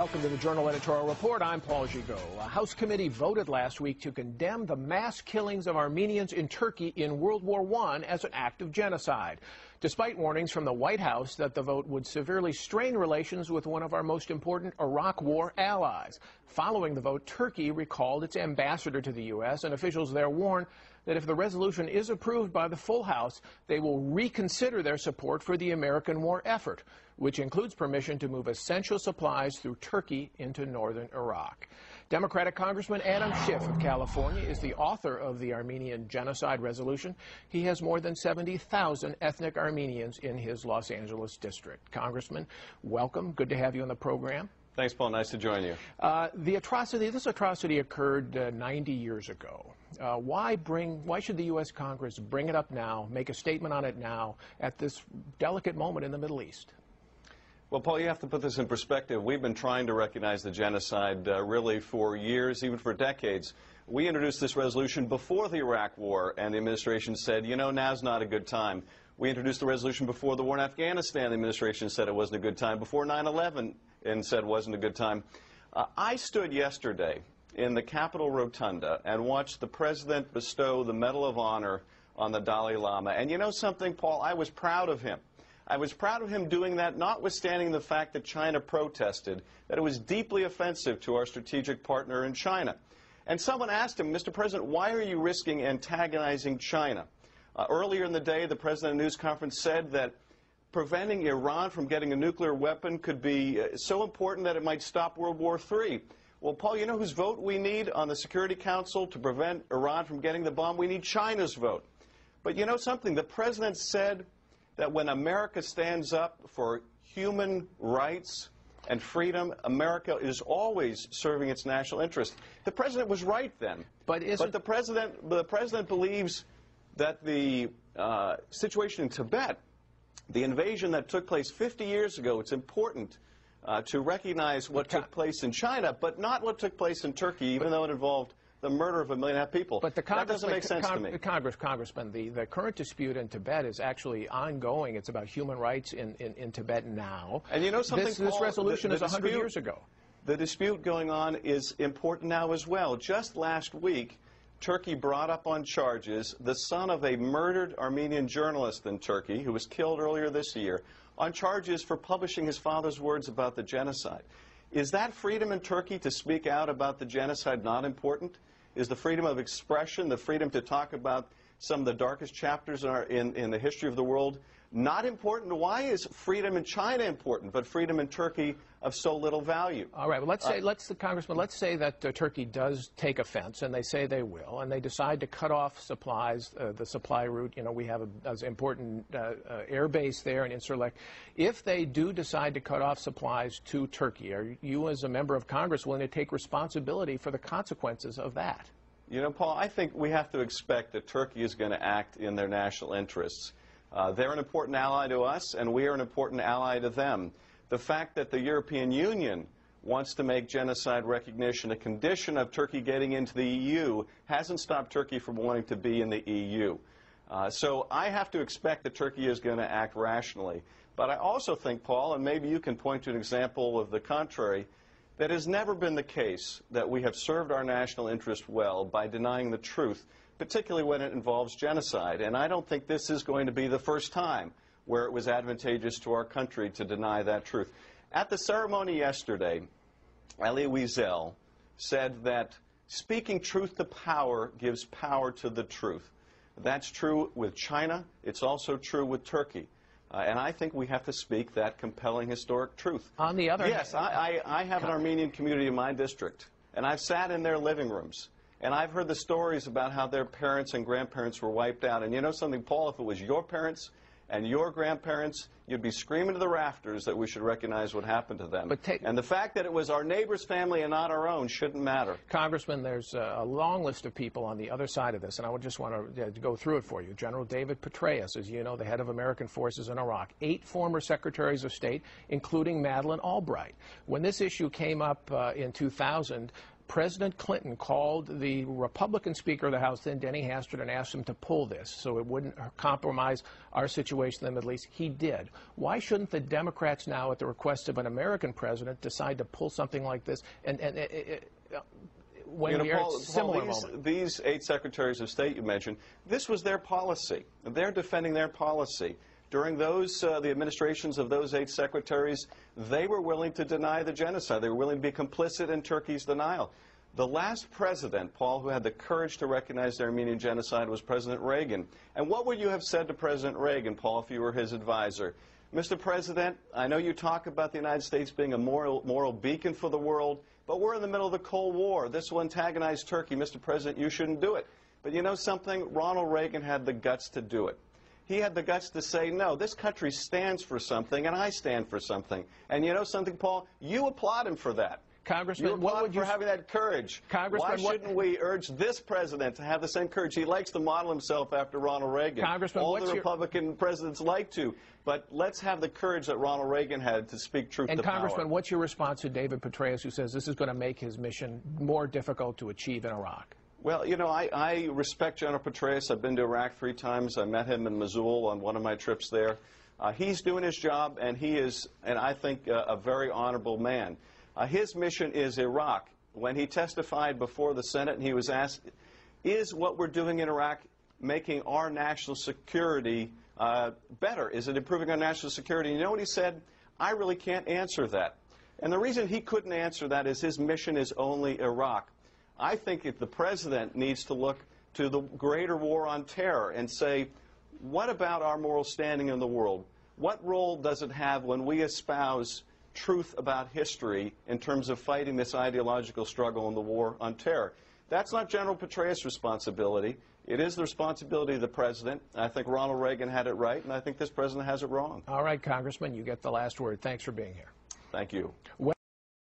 Welcome to the Journal Editorial Report. I'm Paul Gigot. A House committee voted last week to condemn the mass killings of Armenians in Turkey in World War I as an act of genocide, despite warnings from the White House that the vote would severely strain relations with one of our most important Iraq War allies. Following the vote, Turkey recalled its ambassador to the U.S., and officials there warn that if the resolution is approved by the full House, they will reconsider their support for the American war effort, which includes permission to move essential supplies through Turkey into northern Iraq. Democratic Congressman Adam Schiff of California is the author of the Armenian Genocide resolution. He has more than 70,000 ethnic Armenians in his Los Angeles district. Congressman, welcome. Good to have you on the program. Thanks, Paul. Nice to join you. This atrocity occurred 90 years ago. Why should the U.S. Congress bring it up now, make a statement on it now, at this delicate moment in the Middle East? Well, Paul, you have to put this in perspective. We've been trying to recognize the genocide really for years, even for decades. We introduced this resolution before the Iraq War, and the administration said, you know, now's not a good time. We introduced the resolution before the war in Afghanistan. The administration said it wasn't a good time. Before 9/11, and said it wasn't a good time. I stood yesterday in the Capitol Rotunda and watched the president bestow the Medal of Honor on the Dalai Lama. And you know something, Paul? I was proud of him. I was proud of him doing that, notwithstanding the fact that China protested, that it was deeply offensive to our strategic partner in China. And someone asked him, Mr. President, why are you risking antagonizing China? Earlier in the day, the president at a news conference said that preventing Iran from getting a nuclear weapon could be so important that it might stop World War III. Well, Paul, you know whose vote we need on the Security Council to prevent Iran from getting the bomb? We need China's vote. But you know something? The president said that when America stands up for human rights and freedom, America is always serving its national interest. The president was right then. But the president believes that the situation in Tibet, the invasion that took place 50 years ago, it's important to recognize what took place in China, but not what took place in Turkey, even though it involved the murder of 1.5 million people. But that doesn't make sense to me. Congressman, the current dispute in Tibet is actually ongoing. It's about human rights in Tibet now. And you know something, this Paul, resolution is 100 years ago. The dispute going on is important now as well. Just last week, Turkey brought up on charges the son of a murdered Armenian journalist in Turkey who was killed earlier this year on charges for publishing his father's words about the genocide. Is that freedom in Turkey to speak out about the genocide not important? Is the freedom of expression, the freedom to talk about some of the darkest chapters in the history of the world not important? Why is freedom in China important, but freedom in Turkey of so little value? All right. Well, let's say that Turkey does take offense, and they say they will, and they decide to cut off supplies, the supply route. You know, we have an important air base there in Incirlik. If they do decide to cut off supplies to Turkey, are you, as a member of Congress, willing to take responsibility for the consequences of that? You know, Paul, I think we have to expect that Turkey is going to act in their national interests. They're an important ally to us, and we are an important ally to them. The fact that the European Union wants to make genocide recognition a condition of Turkey getting into the EU hasn't stopped Turkey from wanting to be in the EU. So I have to expect that Turkey is going to act rationally. But I also think, Paul, and maybe you can point to an example of the contrary, that has never been the case that we have served our national interest well by denying the truth, particularly when it involves genocide. And I don't think this is going to be the first time where it was advantageous to our country to deny that truth. At the ceremony yesterday, Elie Wiesel said that speaking truth to power gives power to the truth. That's true with China. It's also true with Turkey. And I think we have to speak that compelling historic truth. On the other hand, yes, I have an Armenian community in my district, and I've sat in their living rooms. And I've heard the stories about how their parents and grandparents were wiped out. And you know something, Paul, if it was your parents and your grandparents, you'd be screaming to the rafters that we should recognize what happened to them. And the fact that it was our neighbor's family and not our own shouldn't matter. Congressman, there's a long list of people on the other side of this, and I would just want to go through it for you. General David Petraeus, as you know, the head of American forces in Iraq. 8 former secretaries of state, including Madeleine Albright. When this issue came up in 2000, President Clinton called the Republican Speaker of the House, then Denny Hastert, and asked him to pull this so it wouldn't compromise our situation in the Middle East. He did. Why shouldn't the Democrats now, at the request of an American president, decide to pull something like this when we are at a similar moment? These 8 secretaries of state you mentioned, this was their policy. They're defending their policy. During those, the administrations of those 8 secretaries, they were willing to deny the genocide. They were willing to be complicit in Turkey's denial. The last president, Paul, who had the courage to recognize the Armenian genocide was President Reagan. And what would you have said to President Reagan, Paul, if you were his advisor? Mr. President, I know you talk about the United States being a moral beacon for the world, but we're in the middle of the Cold War. This will antagonize Turkey. Mr. President, you shouldn't do it. But you know something? Ronald Reagan had the guts to do it. He had the guts to say, no, this country stands for something, and I stand for something. And you know something, Paul? You applaud him for that. Congressman, what would you for having that courage? Congressman, why shouldn't we urge this president to have the same courage? He likes to model himself after Ronald Reagan. Congressman, all the Republican presidents like to. But let's have the courage that Ronald Reagan had to speak truth to power. And Congressman, what's your response to David Petraeus, who says this is going to make his mission more difficult to achieve in Iraq? Well, you know, I respect General Petraeus. I've been to Iraq 3 times. I met him in Mosul on one of my trips there. He's doing his job, and he is, and I think, a very honorable man. His mission is Iraq. When he testified before the Senate and he was asked, is what we're doing in Iraq making our national security better? Is it improving our national security? And you know what he said? I really can't answer that. And the reason he couldn't answer that is his mission is only Iraq. I think if the president needs to look to the greater war on terror and say, what about our moral standing in the world? What role does it have when we espouse truth about history in terms of fighting this ideological struggle in the war on terror? That's not General Petraeus' responsibility. It is the responsibility of the president. I think Ronald Reagan had it right, and I think this president has it wrong. All right, Congressman, you get the last word. Thanks for being here. Thank you.